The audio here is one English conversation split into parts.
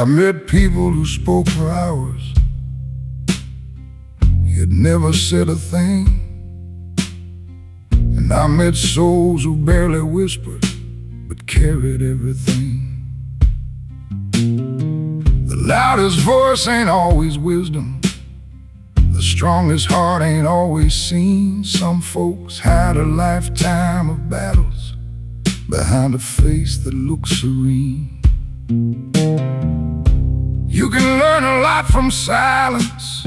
met people who spoke for hours, yet never said a thing. And I met souls who barely whispered, but carried everything. The loudest voice ain't always wisdom. The strongest heart ain't always seen. Some folks had a lifetime of battles behind a face that looks serene. You can learn a lot from silence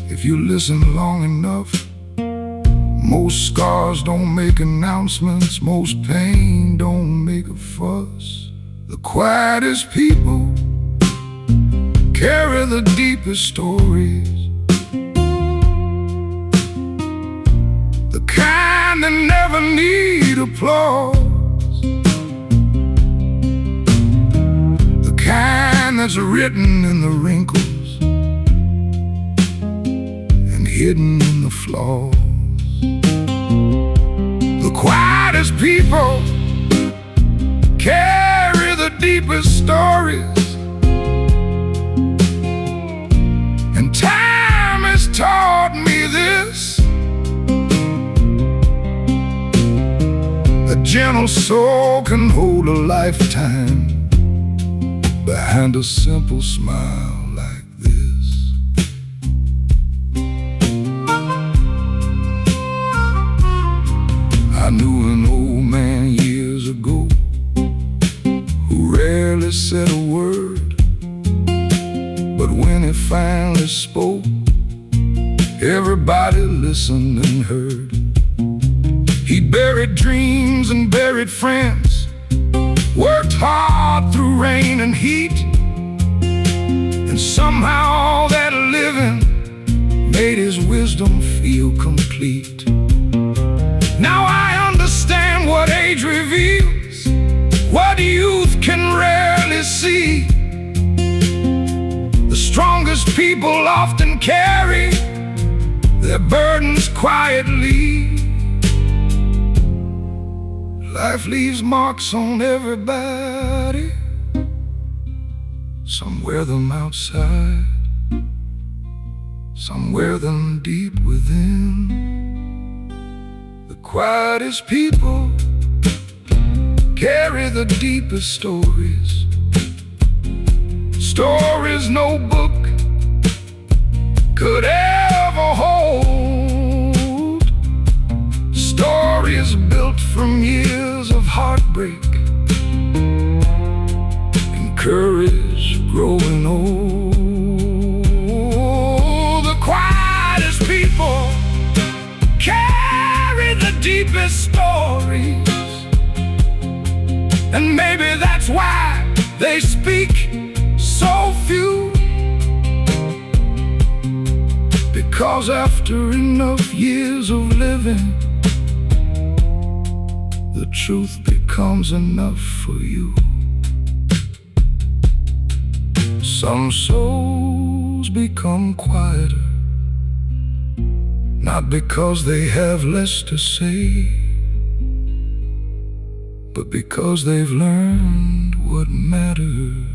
if you listen long enough. Most scars don't make announcements, most pain don't make a fuss. The quietest people carry the deepest stories, the kind that never need applause, the kind that's written in the wrinkles and hidden in the flaws. The quietest people carry the deepest stories, and time has taught me this: a gentle soul can hold a lifetime behind a simple smile like this. I knew an old man years ago who rarely said a word, but when he finally spoke, everybody listened and heard. He buried dreams and buried friends, worked hard through rain and heat, and somehow that living made his wisdom feel complete. Now I understand what age reveals, what youth can rarely see. The strongest people often carry their burdens quietly. Life leaves marks on everybody. Some wear them outside, some wear them deep within. The quietest people carry the deepest stories, stories no book could ever hold, stories built from years of heartbreak and courage growing old. The quietest people carry the deepest stories, and maybe that's why they speak so few. Because after enough years of living, the truth becomes enough for you. Some souls become quieter, not because they have less to say, but because they've learned what matters.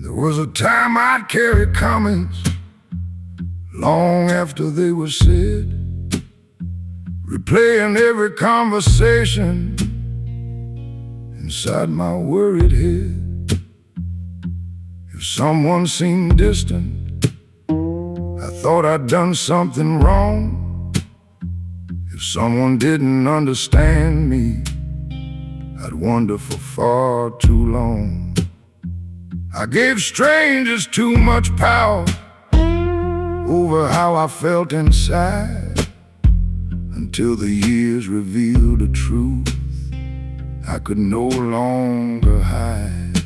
There was a time I'd carry comments long after they were said, replaying every conversation inside my worried head. If someone seemed distant, I thought I'd done something wrong. If someone didn't understand me, I'd wonder for far too long. I gave strangers too much power over how I felt inside, until the years revealed a truth I could no longer hide.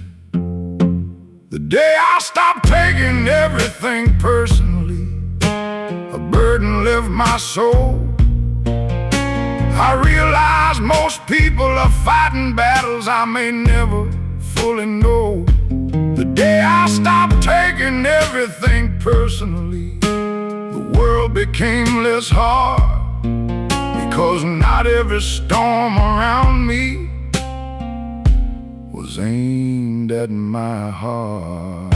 The day I stopped taking everything personally, a burden left my soul. I realized most people are fighting battles I may never fully know. The day I stopped taking everything personally, the world became less hard, because not every storm around me was aimed at my heart.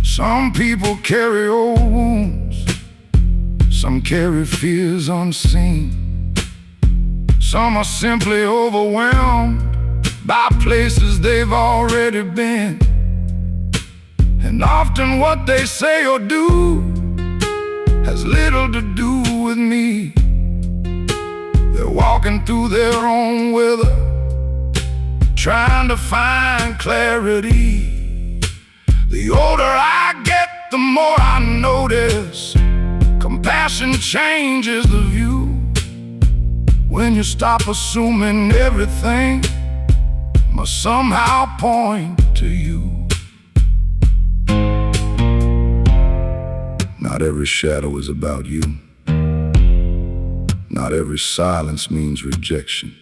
Some people carry old wounds, some carry fears unseen. Some are simply overwhelmed by places they've already been. And often what they say or do has little to do with me. They're walking through their own weather, trying to find clarity. The older I get, the more I notice compassion changes the view. When you stop assuming everything must somehow point to you. Not every shadow is about you. Not every silence means rejection.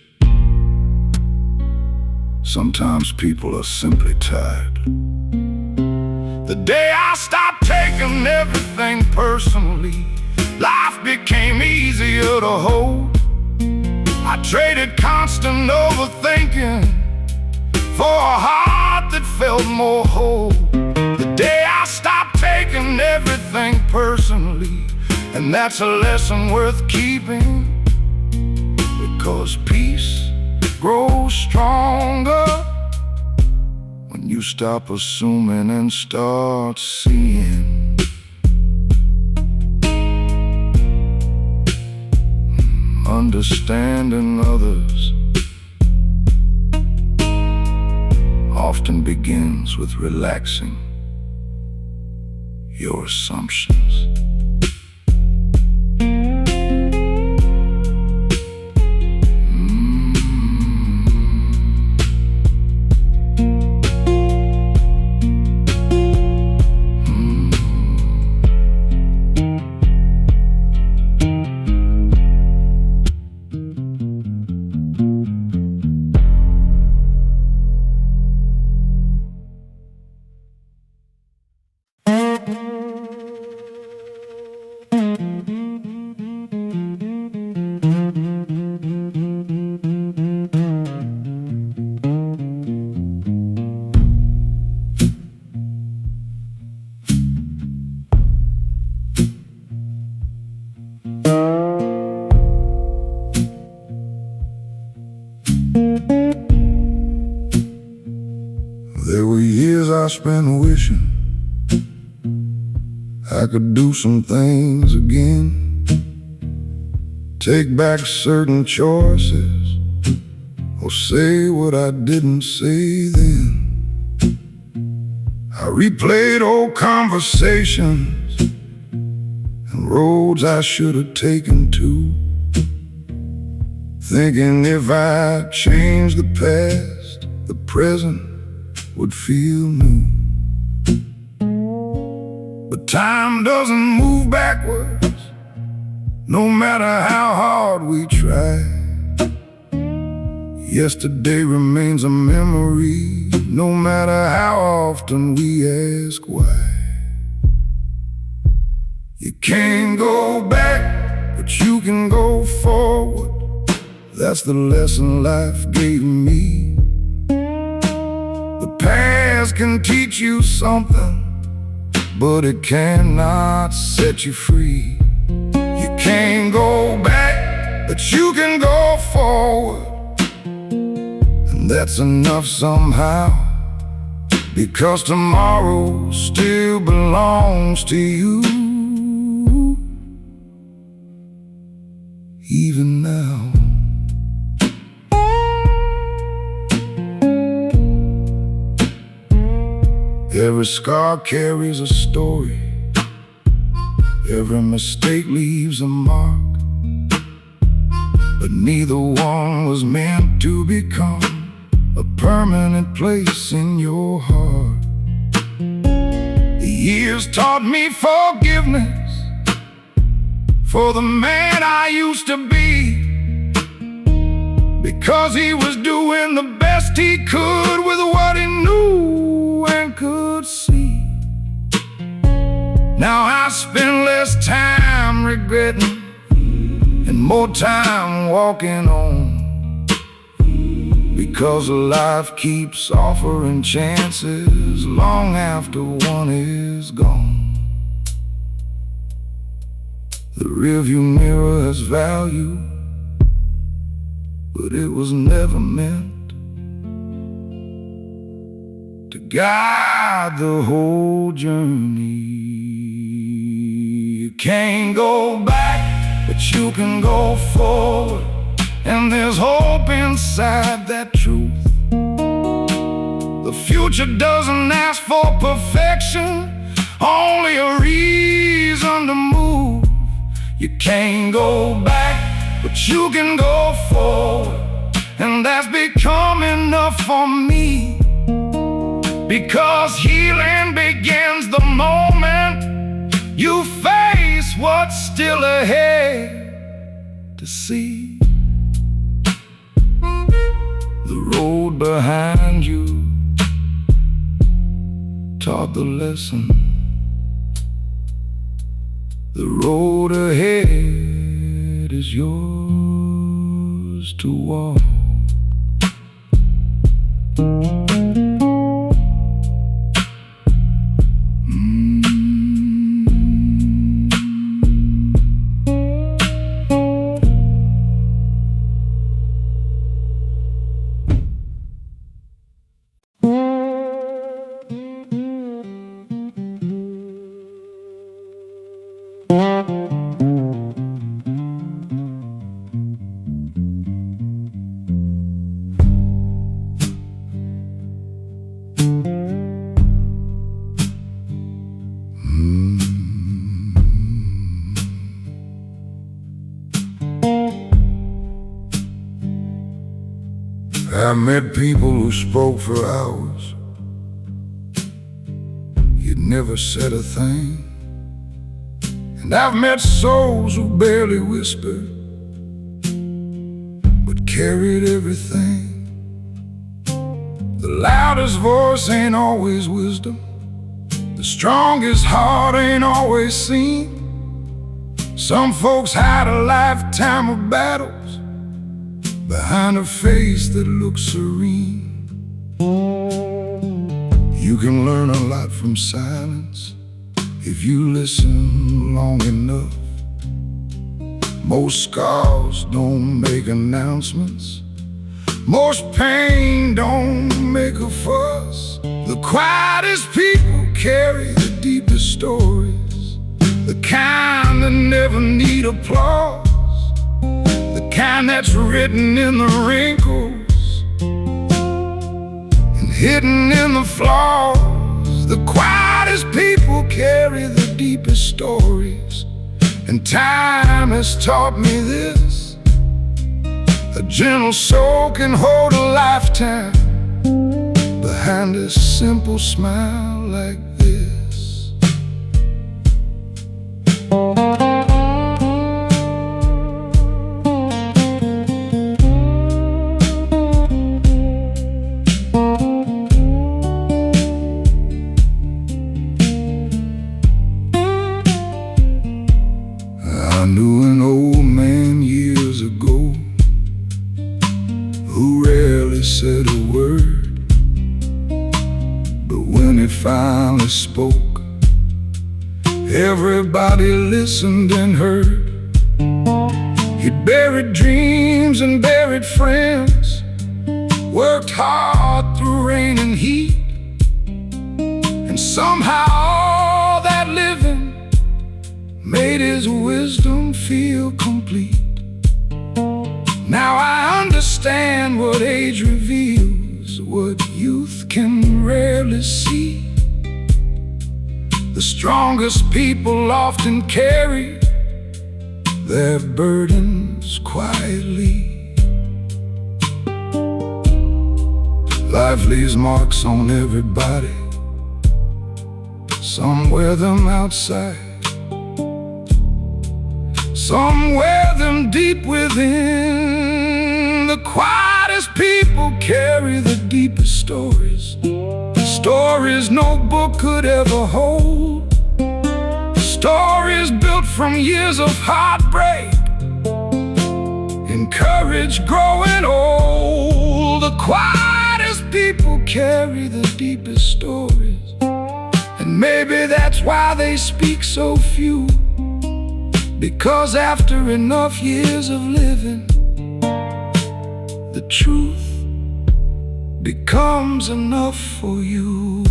Sometimes people are simply tired. The day I stopped taking everything personally, life became easier to hold. I traded constant overthinking for a heart that felt more whole. The day I stopped taking everything personally, and that's a lesson worth keeping, because peace grows stronger when you stop assuming and start seeing. Understanding others often begins with relaxing your assumptions. There were years I spent wishing I could do some things again, take back certain choices, or say what I didn't say then. I replayed old conversations and roads I should have taken too, thinking if I changed the past, the present would feel new. But time doesn't move backwards, no matter how hard we try. Yesterday remains a memory, no matter how often we ask why. You can't go back, but you can go forward. That's the lesson life gave me. The past can teach you something, but it cannot set you free. You can't go back, but you can go forward, and that's enough somehow, because tomorrow still belongs to you, even now. Every scar carries a story, every mistake leaves a mark, but neither one was meant to become a permanent place in your heart. The years taught me forgiveness for the man I used to be, because he was doing the best he could with what he knew and could see. Now I spend less time regretting and more time walking on, because life keeps offering chances long after one is gone. The rearview mirror has value, but it was never meant to guide the whole journey. You can't go back, but you can go forward, and there's hope inside that truth. The future doesn't ask for perfection, only a reason to move. You can't go back, but you can go forward, and that's become enough for me, because healing begins the moment you face what's still ahead to see. The road behind you taught the lesson. The road ahead is yours to walk. I met people who spoke for hours, yet never said a thing. And I've met souls who barely whispered, but carried everything. The loudest voice ain't always wisdom, the strongest heart ain't always seen. Some folks hide a lifetime of battles behind a face that looks serene. You can learn a lot from silence if you listen long enough. Most scars don't make announcements, most pain don't make a fuss. The quietest people carry the deepest stories, the kind that never need applause, the kind that's written in the wrinkles and hidden in the flaws. The quietest people carry the deepest stories, and time has taught me this: a gentle soul can hold a lifetime behind a simple smile like this. I knew an old man years ago who rarely said a word, but when he finally spoke, Everybody listened and heard. He'd buried dreams and buried friends, worked hard through rain and heat, and somehow all that living made his wisdom feel complete. Now I understand what age reveals, what youth can rarely see. The strongest people often carry their burdens quietly. Life leaves marks on everybody. Some wear them outside, some wear them deep within. The quietest people carry the deepest stories, stories no book could ever hold, stories built from years of heartbreak and courage growing old. The quietest people carry the deepest stories, and maybe that's why they speak so few. Because after enough years of living, the truth becomes enough for you.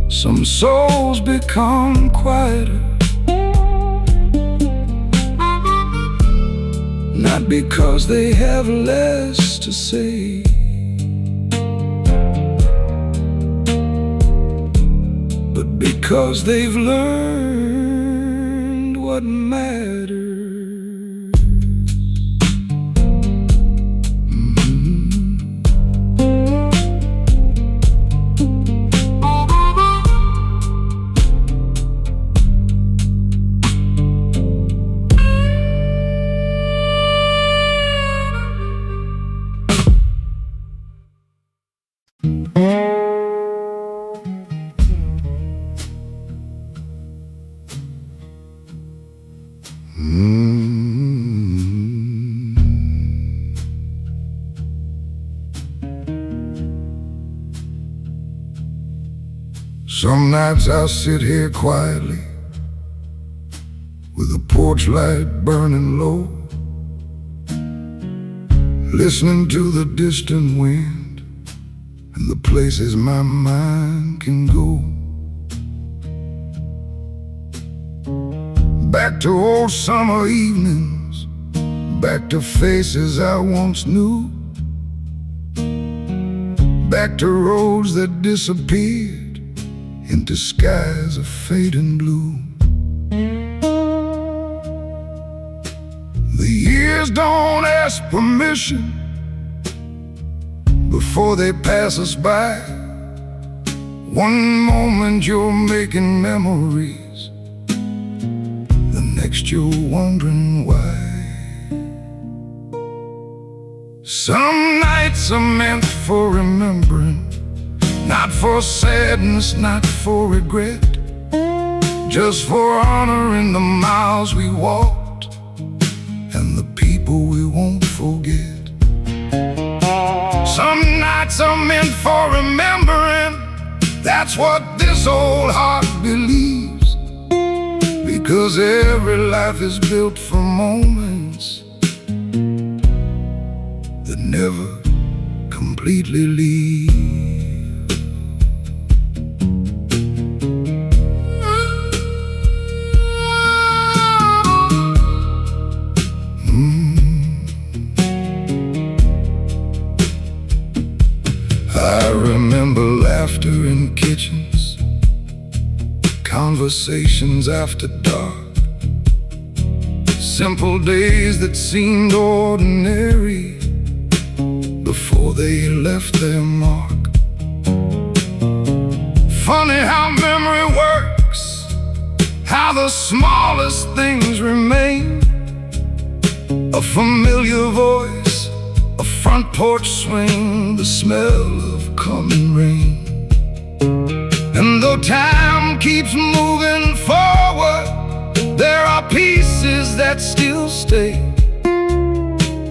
Some souls become quieter, not because they have less to say, but because they've learned what matters. Some nights I'll sit here quietly with a porch light burning low, listening to the distant wind and the places my mind can go. Back to old summer evenings, back to faces I once knew, back to roads that disappeared into skies of fading blue. The years don't ask permission before they pass us by. One moment you're making memories, the next you're wondering why. Some nights are meant for remembering, not for sadness, not for regret, just for honoring the miles we walked and the people we won't forget. Some nights are meant for remembering, that's what this old heart believes, because every life is built from moments that never completely leave. I remember laughter in kitchens, conversations after dark, simple days that seemed ordinary before they left their mark. Funny how memory works, how the smallest things remain. A familiar voice, a front porch swing, the smell of coming rain. And though time keeps moving forward, there are pieces that still stay,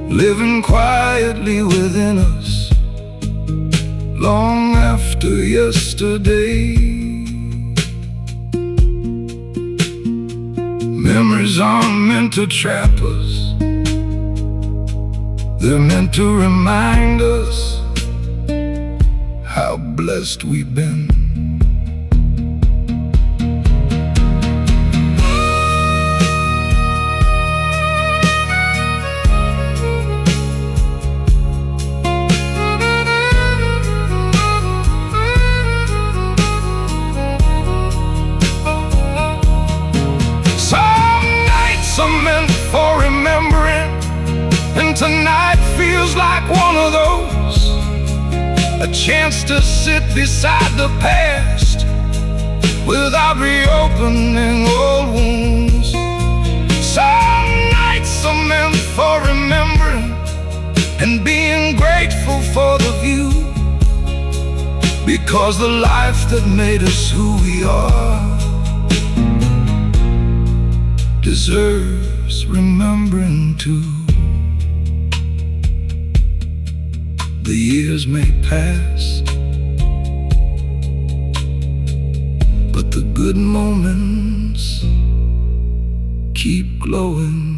living quietly within us long after after yesterday. Memories aren't meant to trap us, they're meant to remind us how blessed we've been. Tonight feels like one of those, a chance to sit beside the past without reopening old wounds. Some nights are meant for remembering and being grateful for the view, because the life that made us who we are deserves remembering too. The years may pass, but the good moments keep glowing.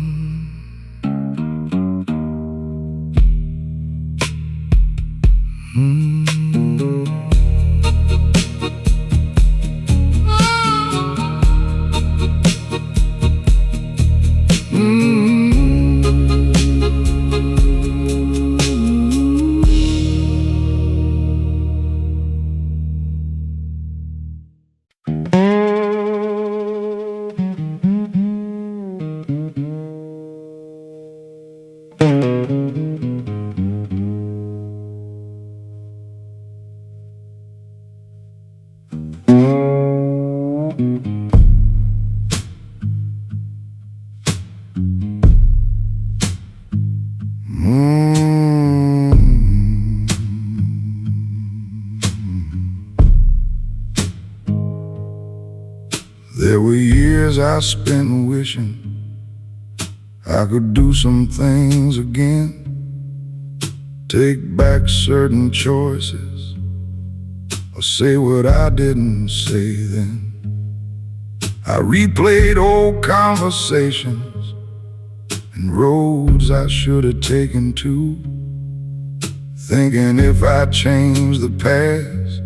There were years I spent wishing I could do some things again, take back certain choices, or say what I didn't say then. I replayed old conversations and roads I should have taken too, thinking if I changed the past,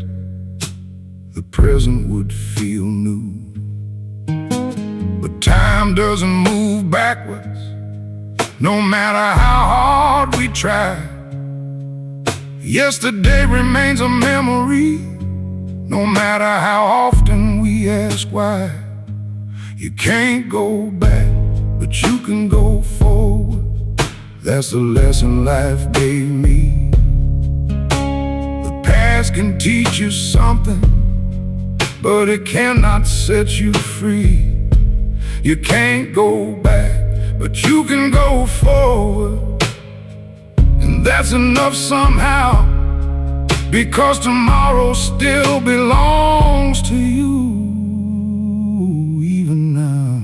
the present would feel new. But time doesn't move backwards, no matter how hard we try. Yesterday remains a memory, no matter how often we ask why. You can't go back, but you can go forward. That's the lesson life gave me. The past can teach you something, but it cannot set you free. You can't go back, but you can go forward. And that's enough somehow, because tomorrow still belongs to you, even now.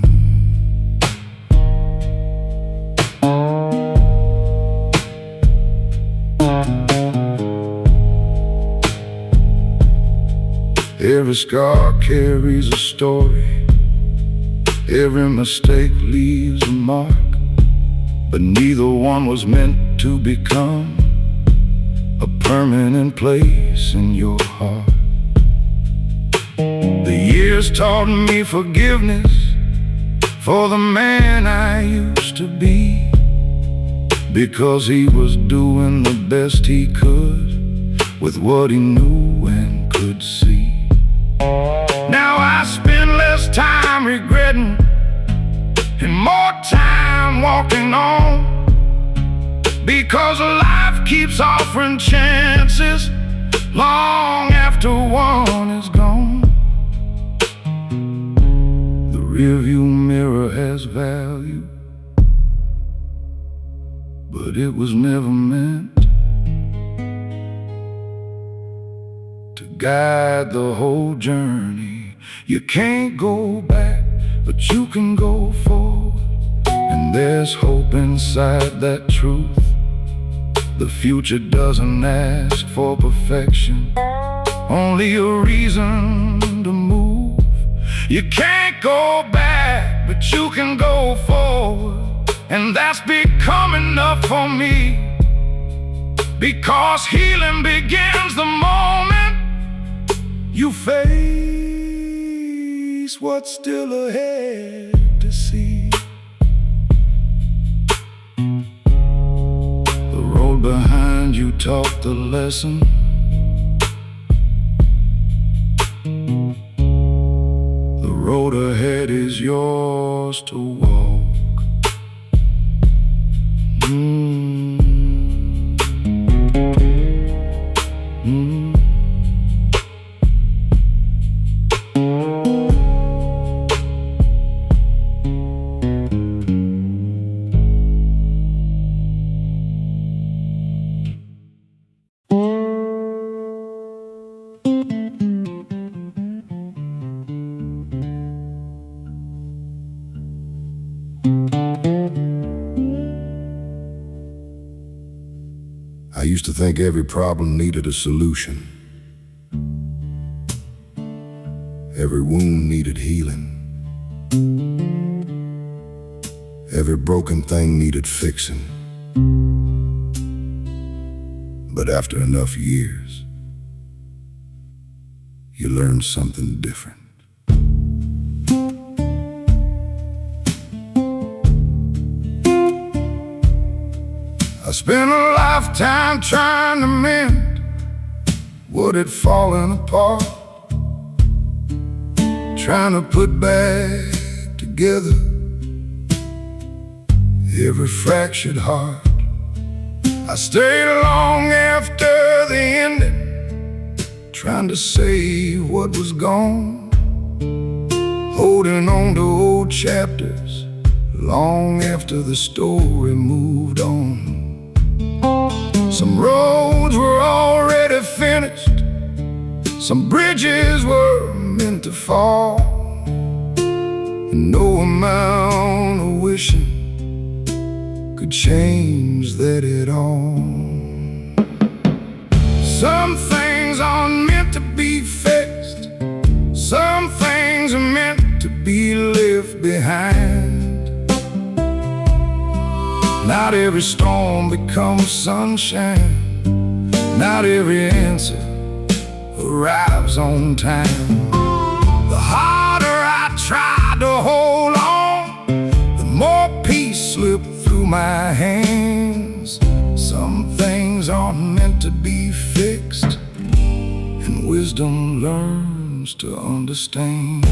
Every scar carries a story, every mistake leaves a mark, but neither one was meant to become a permanent place in your heart. The years taught me forgiveness for the man I used to be, because he was doing the best he could with what he knew and could see. Now I spend less time regretting and more time walking on, because life keeps offering chances long after one is gone. The rearview mirror has value, but it was never meant to guide the whole journey. You can't go back, but you can go forward. And there's hope inside that truth. The future doesn't ask for perfection, only a reason to move. You can't go back, but you can go forward, and that's become enough for me. Because healing begins the moment you face what's still ahead to see. The road behind you taught the lesson. The road ahead is yours to walk. I used to think every problem needed a solution. Every wound needed healing. Every broken thing needed fixing. But after enough years, you learn something different. I spent a lifetime trying to mend what had fallen apart, trying to put back together every fractured heart. I stayed long after the ending, trying to save what was gone, holding on to old chapters long after the story moved on. Some roads were already finished, some bridges were meant to fall, and no amount of wishing could change that at all. Some things aren't meant to be fixed, some things are meant to be left behind. Not every storm becomes sunshine, not every answer arrives on time. The harder I tried to hold on, the more peace slipped through my hands. Some things aren't meant to be fixed, and wisdom learns to understand.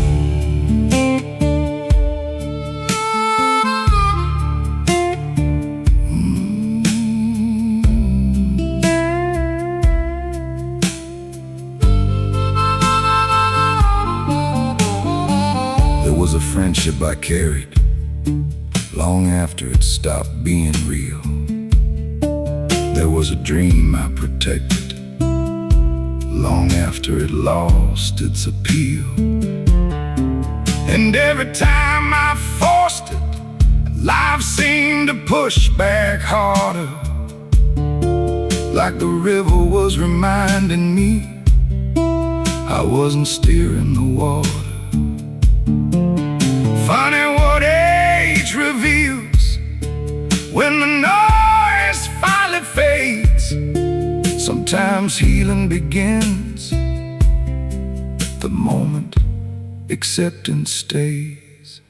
There was a friendship I carried long after it stopped being real. There was a dream I protected long after it lost its appeal. And every time I forced it, life seemed to push back harder, like the river was reminding me I wasn't steering the water. Funny what age reveals when the noise finally fades. Sometimes healing begins the moment acceptance stays.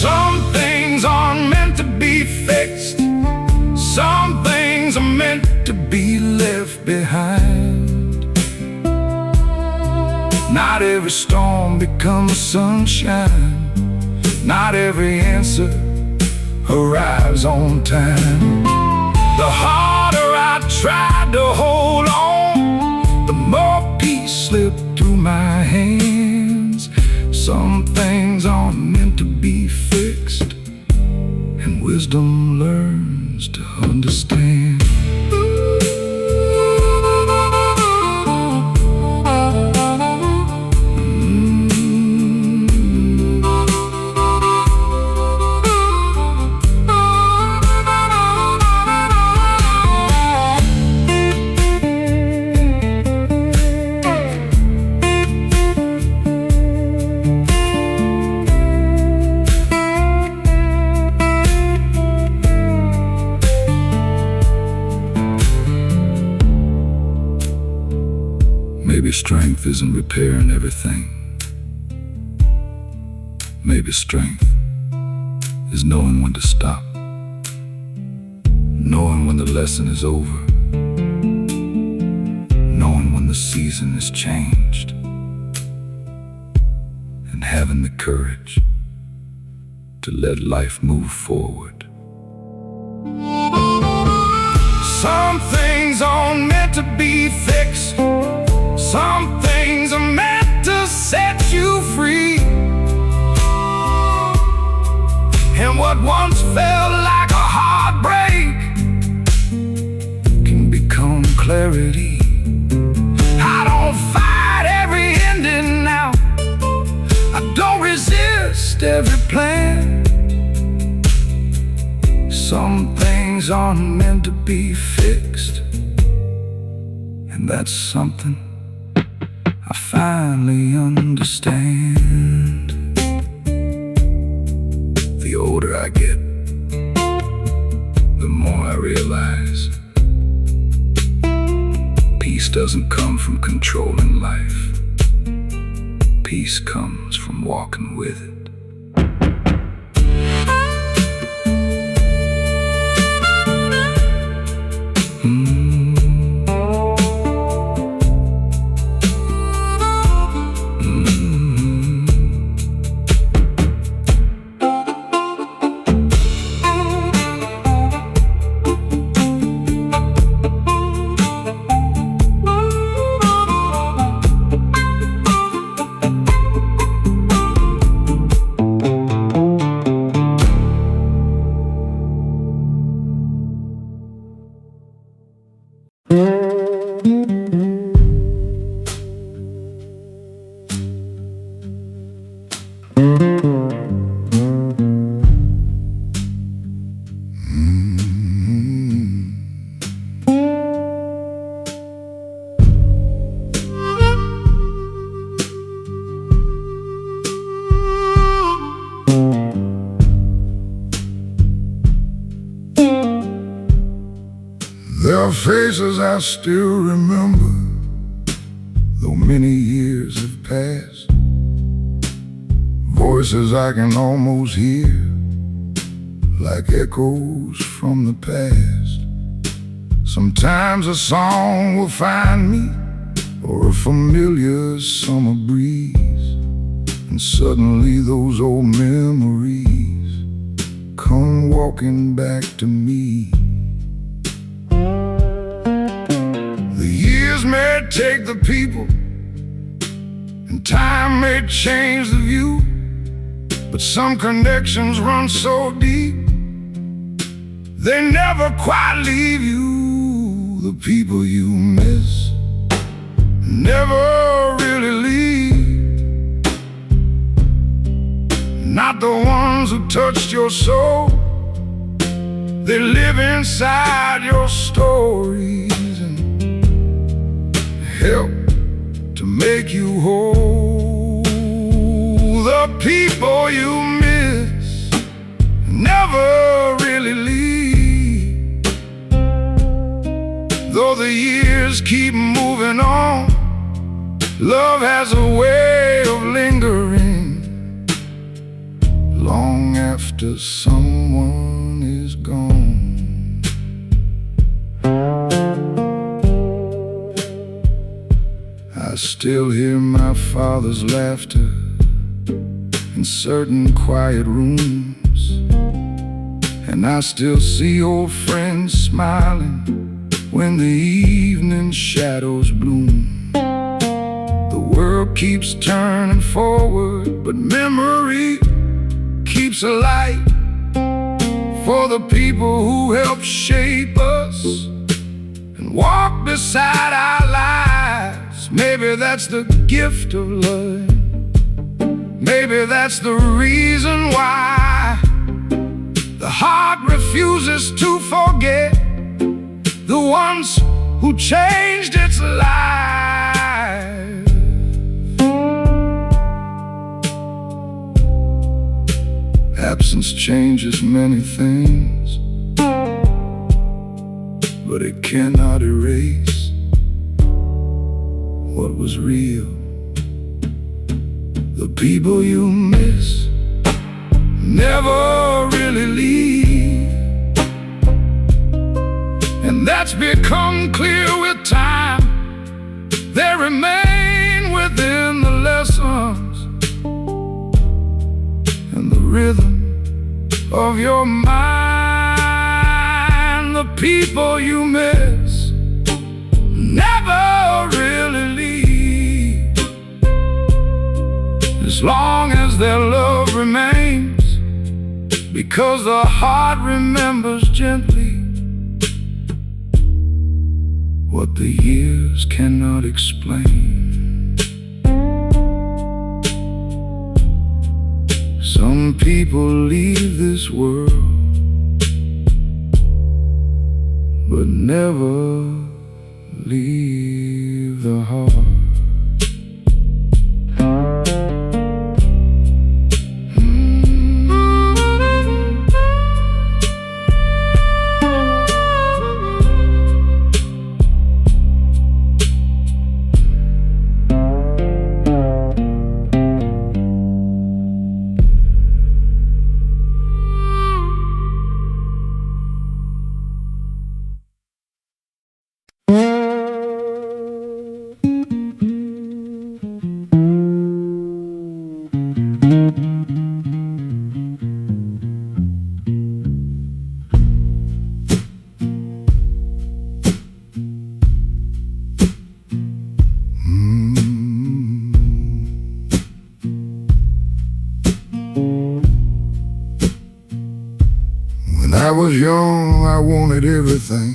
Some things aren't meant to be fixed, some things are meant to be left behind. Not every storm becomes sunshine, not every answer arrives on time. The harder I tried to hold on, the more peace slipped through my hands. Some things aren't meant to be fixed, and wisdom learns to understand. strength isn't repairing everything. Maybe strength is knowing when to stop, knowing when the lesson is over, knowing when the season is changed, and having the courage to let life move forward. Some things aren't meant to be fixed. Some things are meant to set you free. And what once felt like a heartbreak can become clarity. I don't fight every ending now. I don't resist every plan. Some things aren't meant to be fixed, and that's something I finally understand. The older I get, the more I realize peace doesn't come from controlling life. Peace comes from walking with it. There are faces I still remember, though many years have passed. Voices I can almost hear, like echoes from the past. Sometimes a song will find me, or a familiar summer breeze, and suddenly those old memories come walking back to me. The years may take the people, and time may change the view, but some connections run so deep, they never quite leave you. The people you miss never really leave, not the ones who touched your soul. They live inside your stories and help to make you whole. The people you miss never really leave, though the years keep moving on. Love has a way of lingering long after someone is gone. I still hear my father's laughter in certain quiet rooms, and I still see old friends smiling when the evening shadows bloom. The world keeps turning forward, but memory keeps alight for the people who helped shape us and walk beside our lives. Maybe that's the gift of love. Maybe that's the reason why the heart refuses to forget the ones who changed its life. Absence changes many things, but it cannot erase what was real. The people you miss never really leave, and that's become clear with time. They remain within the lessons and the rhythm of your mind. The people you miss never really leave, as long as their love remains, because the heart remembers gently what the years cannot explain. Some people leave this world, but never leave the heart. When I was young, I wanted everything,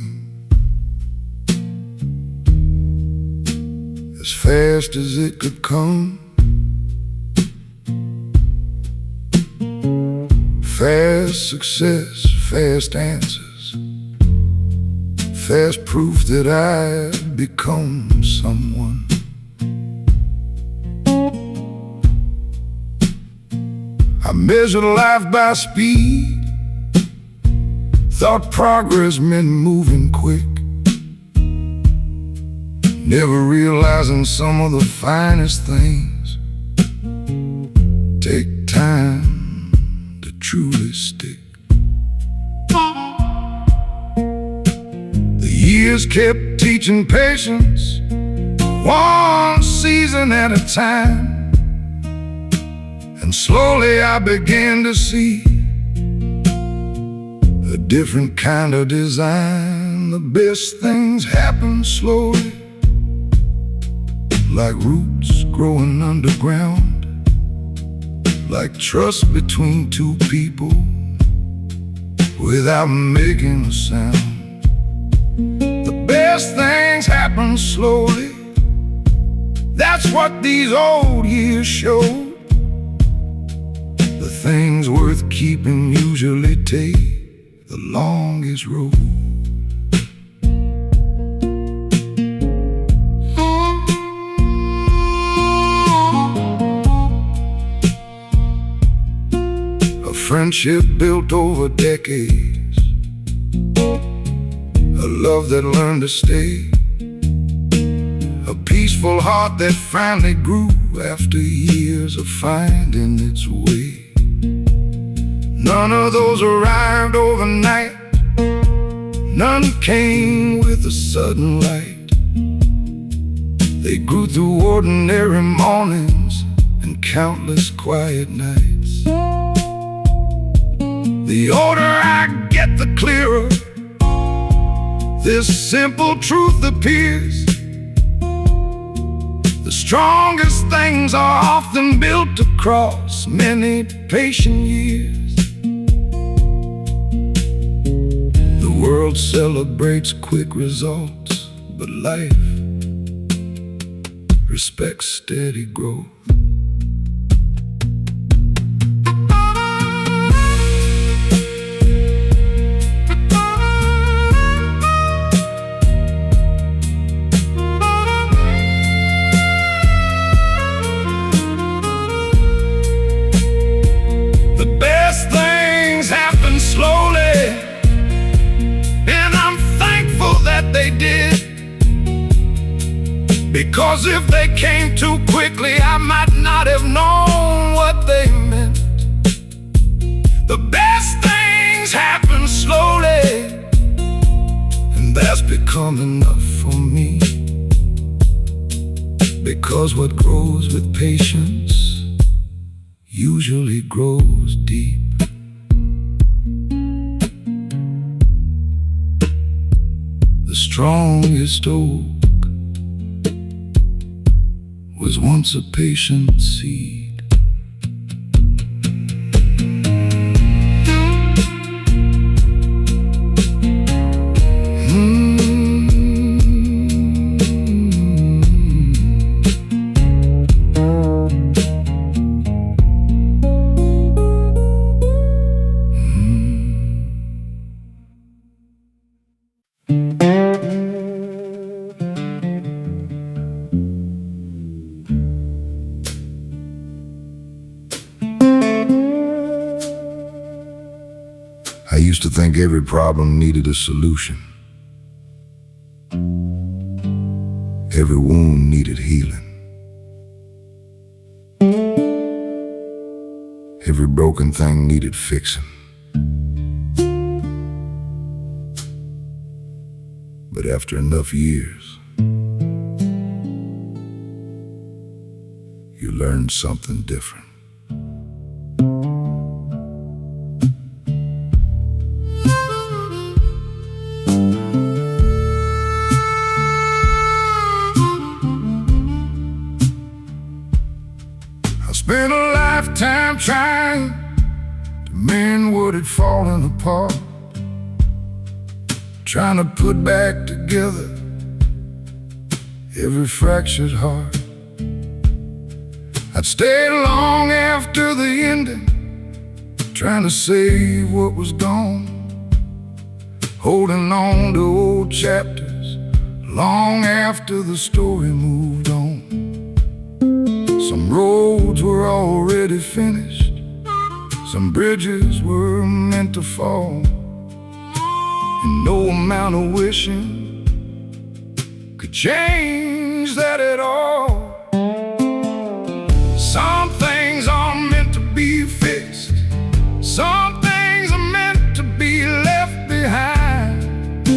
as fast as it could come. Fast success, fast answers, fast proof that I'd become someone. I measured life by speed, thought progress meant moving quick, never realizing some of the finest things take time to truly stick. The years kept teaching patience, one season at a time, and slowly I began to see a different kind of design. The best things happen slowly, like roots growing underground, like trust between two people without making a sound. The best things happen slowly, that's what these old years show. The things worth keeping usually take the longest road. A friendship built over decades, a love that learned to stay, a peaceful heart that finally grew after years of finding its way. None of those arrived overnight, none came with a sudden light. They grew through ordinary mornings and countless quiet nights. The older I get, the clearer this simple truth appears. The strongest things are often built across many patient years. The world celebrates quick results, but life respects steady growth. Because if they came too quickly, I might not have known what they meant. The best things happen slowly, and that's become enough for me. Because what grows with patience usually grows deep. The strongest oak was once a patient seed. I used to think every problem needed a solution. Every wound needed healing. Every broken thing needed fixing. But after enough years, you learn something different. Spent a lifetime trying to mend what had fallen apart, trying to put back together every fractured heart. I'd stayed long after the ending, trying to save what was gone, holding on to old chapters long after the story moved on. Some roads were already finished, some bridges were meant to fall, and no amount of wishing could change that at all. Some things are meant to be fixed, some things are meant to be left behind.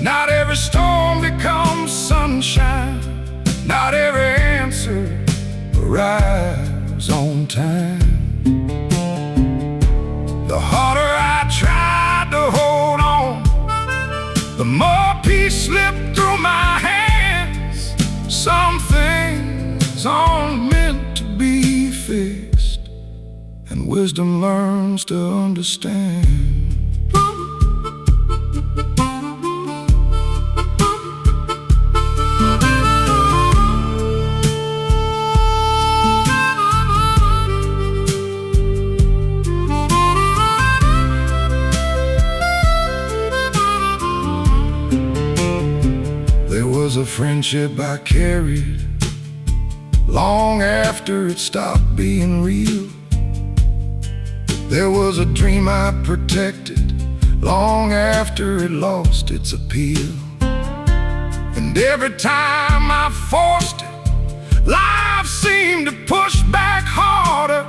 Not every storm becomes sunshine, not every answer arrives on time. The harder I tried to hold on, the more peace slipped through my hands. Some things aren't meant to be fixed, and wisdom learns to understand. There was a friendship I carried long after it stopped being real. There was a dream I protected long after it lost its appeal. And every time I forced it, life seemed to push back harder,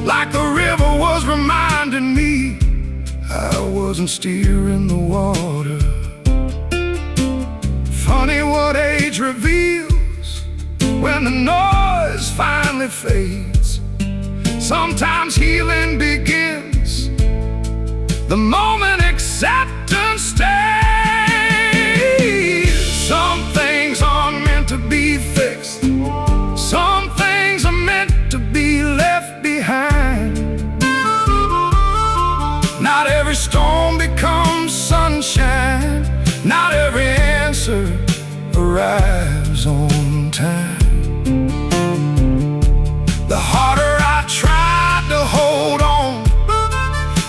like the river was reminding me I wasn't steering the water. Funny what age reveals when the noise finally fades. Sometimes healing begins the moment acceptance stays. Some things aren't meant to be fixed, some things are meant to be left behind. Not every storm becomes sunshine, not every answer arrives on time. The harder I tried to hold on,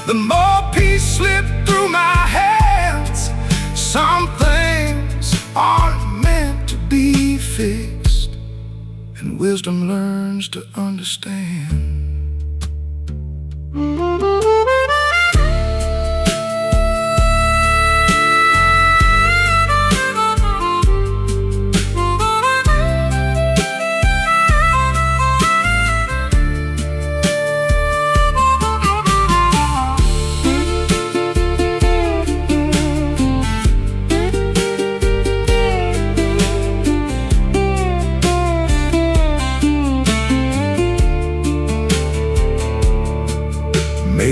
the more peace slipped through my hands. Some things aren't meant to be fixed, and wisdom learns to understand.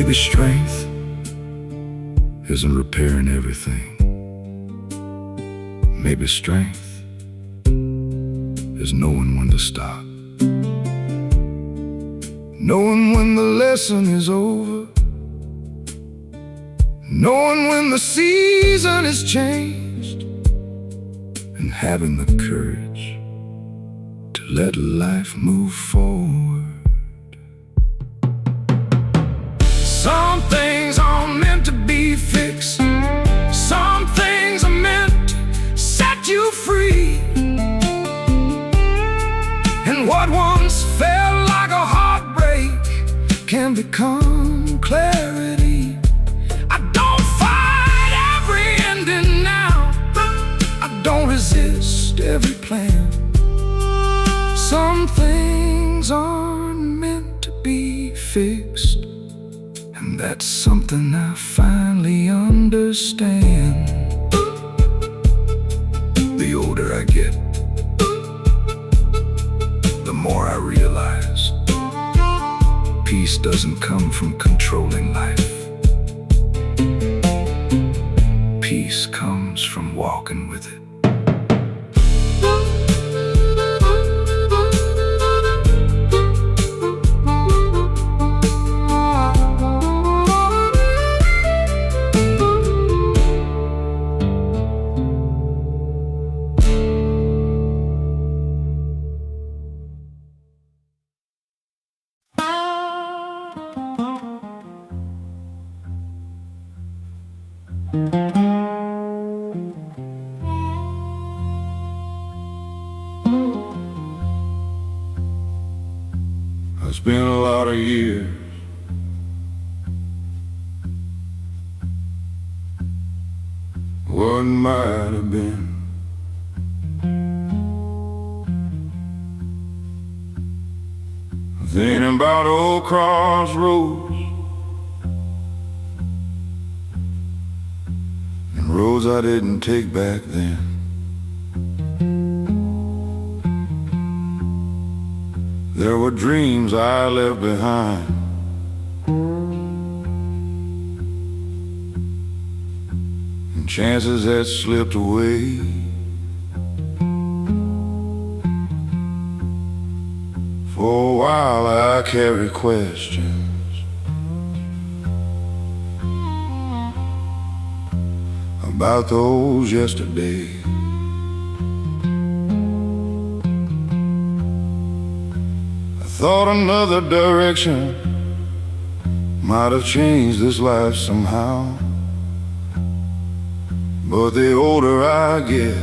Maybe strength isn't repairing everything. Maybe strength is knowing when to stop, knowing when the lesson is over, knowing when the season is changed, and having the courage to let life move forward. Some things aren't meant to be fixed. Some things are meant to set you free. And what once felt like a heartbreak can become clarity. I don't fight every ending now. I don't resist every plan. Some things aren't meant to be fixed, and that's something I finally understand. The older I get, the more I realize peace doesn't come from controlling life. Peace comes from walking with it. I spent a lot of years what might have been. Thinking about old crossroads and roads I didn't take back then. There were dreams I left behind, and chances that slipped away. For a while I carried questions about those yesterdays. Thought another direction might have changed this life somehow. But the older I get,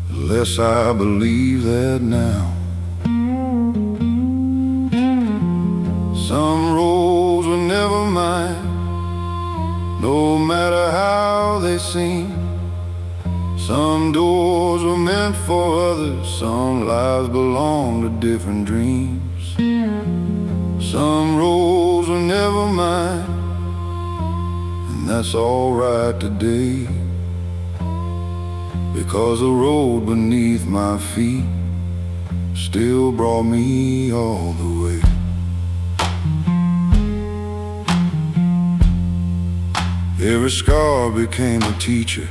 the less I believe that now. Some roads were never mine, no matter how they seem. Some doors were meant for others, some lives belong to different dreams. Some roads were never mine, and that's alright today, because the road beneath my feet still brought me all the way. Every scar became a teacher,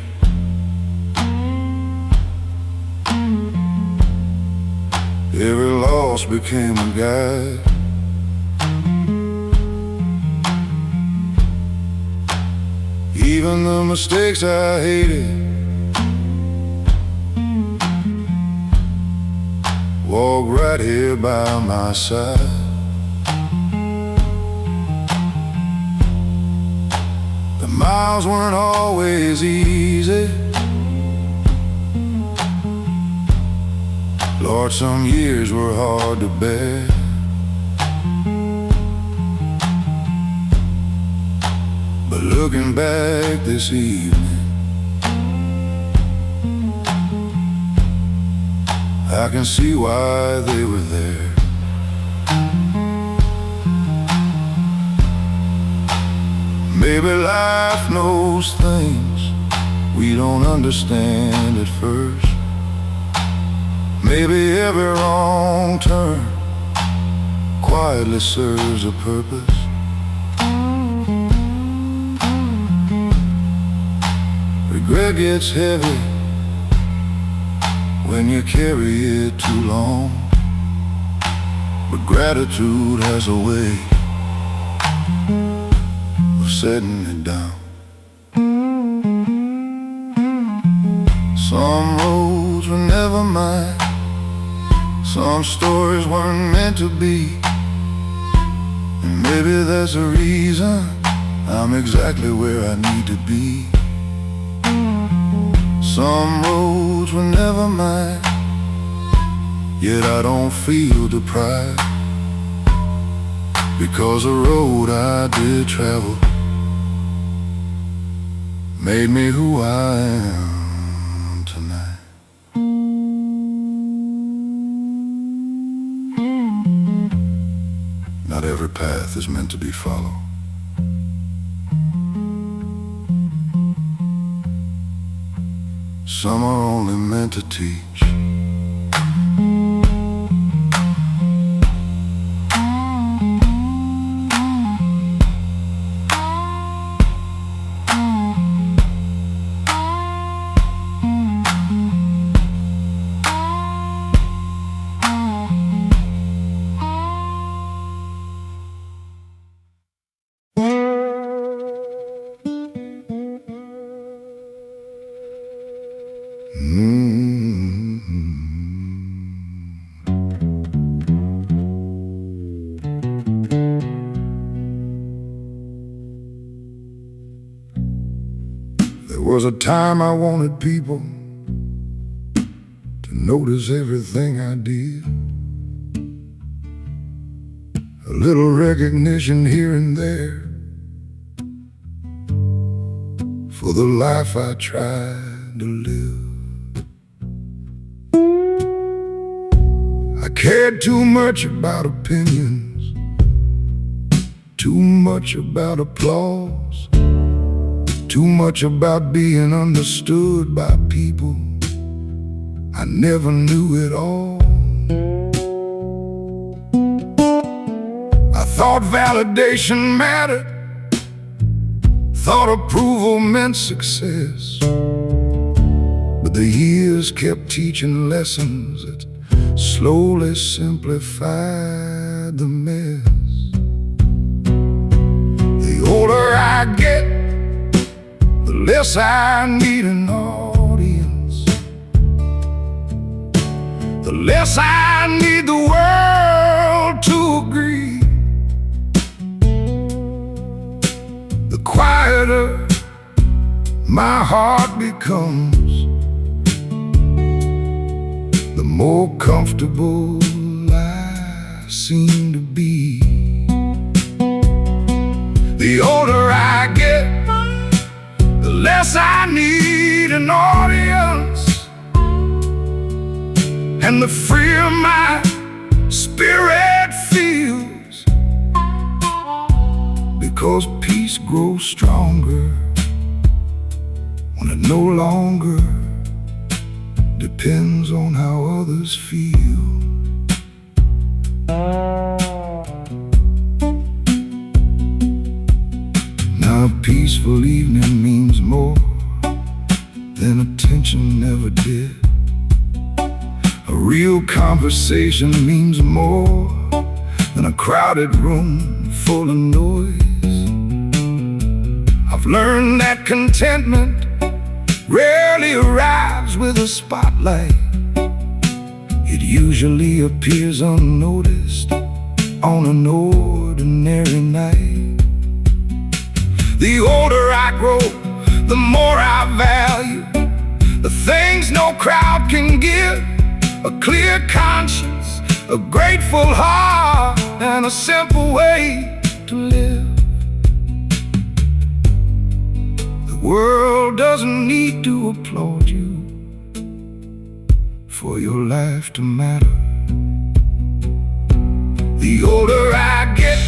every loss became a guide. Even the mistakes I hated walk right here by my side. The miles weren't always easy, Lord, some years were hard to bear. But looking back this evening, I can see why they were there. Maybe life knows things we don't understand at first. Maybe every wrong turn quietly serves a purpose. Regret gets heavy when you carry it too long, but gratitude has a way of setting it down. Some roads were never mine, some stories weren't meant to be, and maybe there's a reason I'm exactly where I need to be. Some roads were never mine, yet I don't feel deprived, because the road I did travel made me who I am tonight. Not every path is meant to be followed. Some are only meant to teach. There was a time I wanted people to notice everything I did. A little recognition here and there for the life I tried to live. I cared too much about opinions, too much about applause, too much about being understood by people I never knew it all. I thought validation mattered, thought approval meant success, but the years kept teaching lessons that slowly simplified the mess. The older I get, the less I need an audience, the less I need the world to agree. The quieter my heart becomes, the more comfortable I seem to be. The older I get, the less I need an audience, and the freer my spirit feels, because peace grows stronger when it no longer depends on how others feel. Now a peaceful evening means more than attention ever did. A real conversation means more than a crowded room full of noise. I've learned that contentment rarely arrives with a spotlight. It usually appears unnoticed on an ordinary night. The older I grow, the more I value the things no crowd can give: a clear conscience, a grateful heart, and a simple way to live. The world doesn't need to applaud you for your life to matter. The older I get,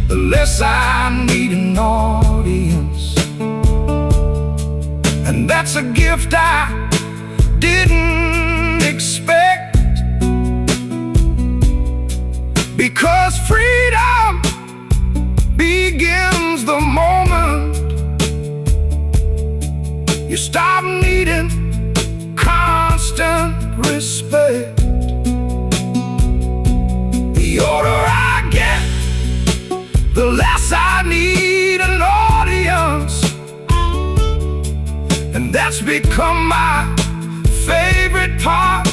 the less I need an audience, and that's a gift I didn't expect, because freedom begins the moment stop needing constant respect. The older I get, the less I need an audience. And that's become my favorite part,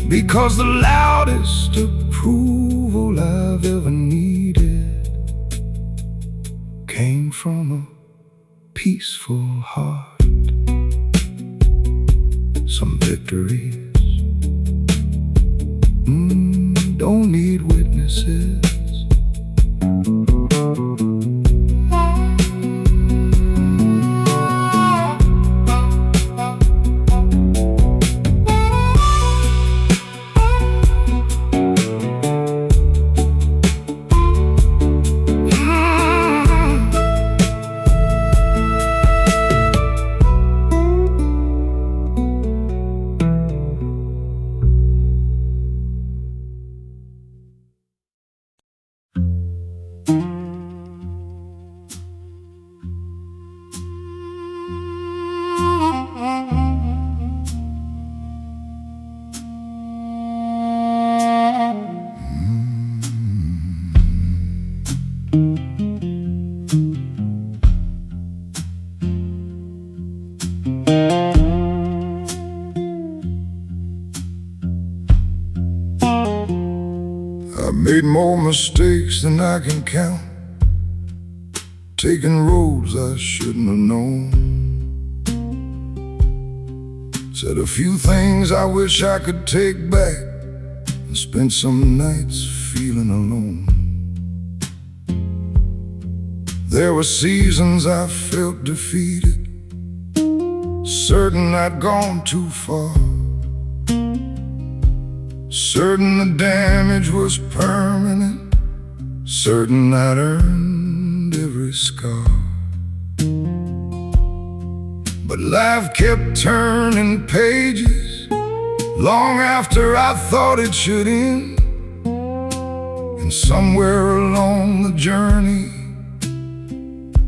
because the loudest approval I've ever needed came from a peaceful heart. Some victories don't need witnesses. Made more mistakes than I can count, taking roads I shouldn't have known. Said a few things I wish I could take back, and spent some nights feeling alone. There were seasons I felt defeated, certain I'd gone too far, certain the damage was permanent, certain I'd earned every scar. But life kept turning pages long after I thought it should end. And somewhere along the journey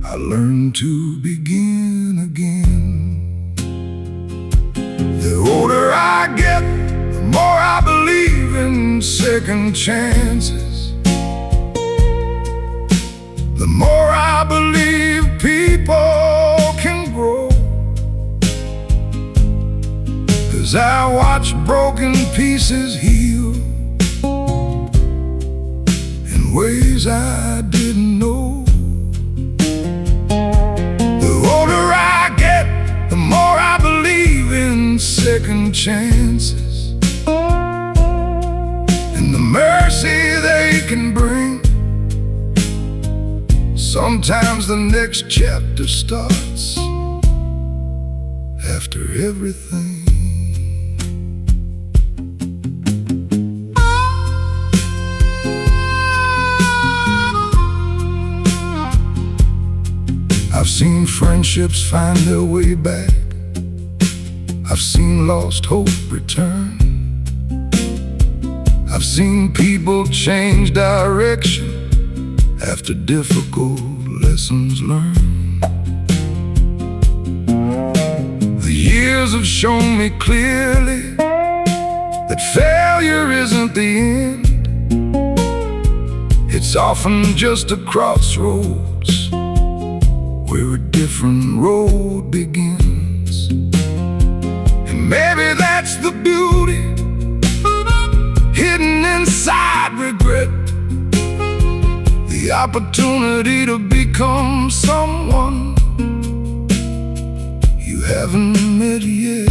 I learned to begin again. The older I get, the more I believe in second chances. The more I believe people can grow. As I watch broken pieces heal in ways I didn't know. The older I get, the more I believe in second chances and the mercy they can bring. Sometimes the next chapter starts after everything. I've seen friendships find their way back. I've seen lost hope return. I've seen people change direction after difficult lessons learned. The years have shown me clearly that failure isn't the end. It's often just a crossroads where a different road begins. And maybe that's the beauty hidden inside regret. The opportunity to become someone you haven't met yet.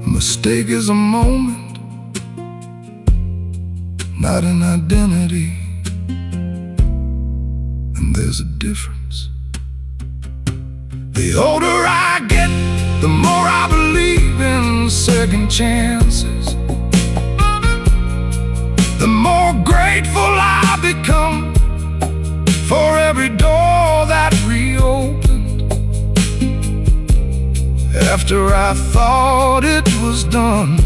A mistake is a moment, not an identity. And there's a difference. The older I get, the more I believe in second chances. The more grateful I become for every door that reopened after I thought it was done.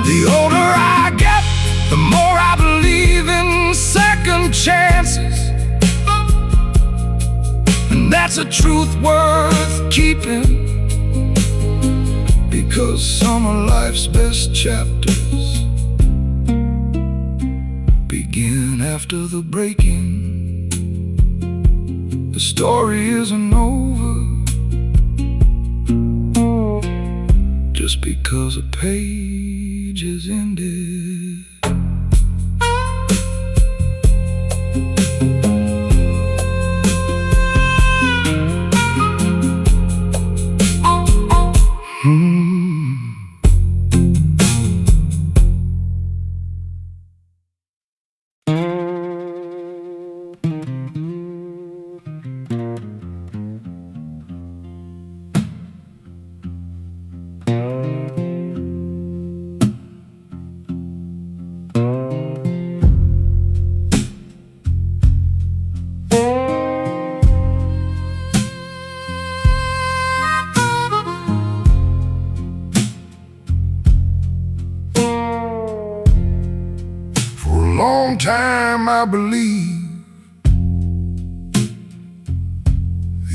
The older I get, the more I believe in second chances. And that's a truth worth keeping, because some of life's best chapters begin after the breaking. The story isn't over just because a page is ended. Long time I believe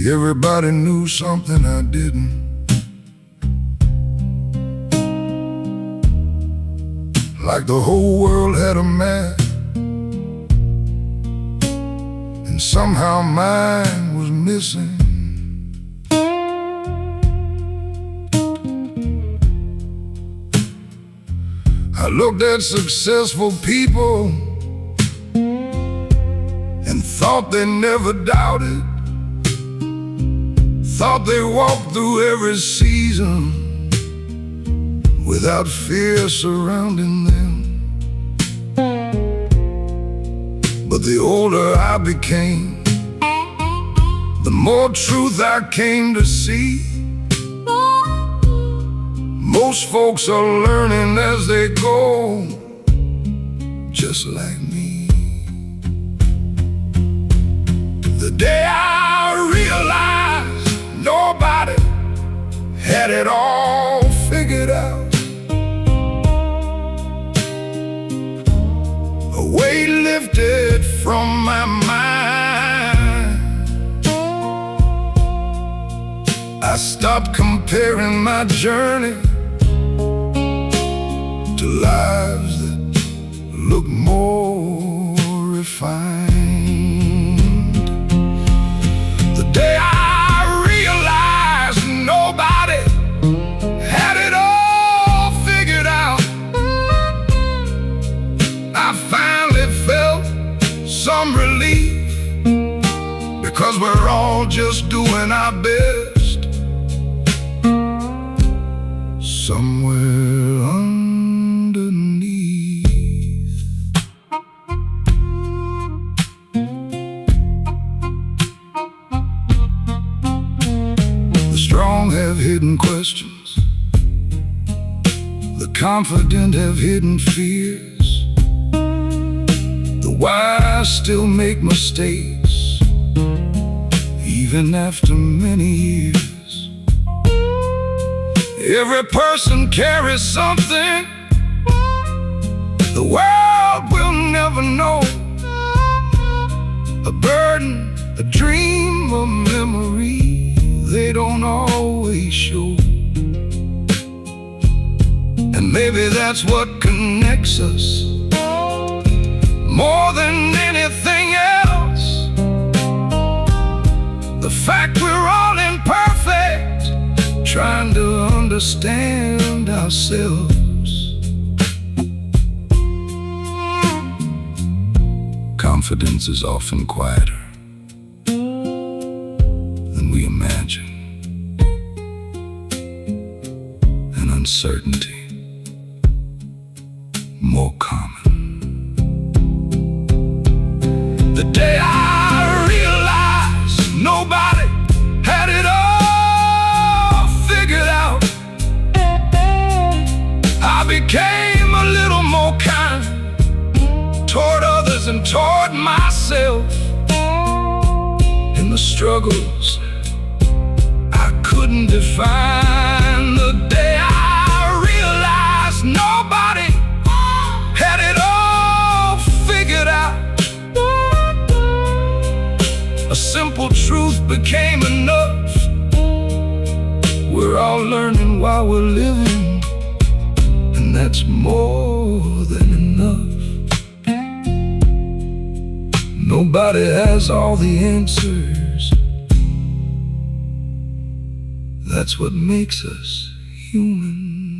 everybody knew something I didn't. Like the whole world had a map, and somehow mine was missing. I looked at successful people and thought they never doubted, thought they walked through every season without fear surrounding them. But the older I became, the more truth I came to see. Most folks are learning as they go, just like me. The day I realized nobody had it all figured out, a weight lifted from my mind. I stopped comparing my journey to lives that look more refined. The day I realized nobody had it all figured out, I finally felt some relief, because we're all just doing our best somewhere underneath. The strong have hidden questions, the confident have hidden fears, the wise still make mistakes even after many years. Every person carries something the world will never know, a burden, a dream, a memory they don't always show. And maybe that's what connects us more than anything else, the fact we're all imperfect, trying to understand ourselves. Confidence is often quieter than we imagine, and uncertainty more common. The day I realized nobody had it all figured out, I became a little more kind toward others and toward myself. In the struggles I couldn't define, the day I realized nobody had it all We're all learning while we're living, and that's more than enough. Nobody has all the answers. That's what makes us human.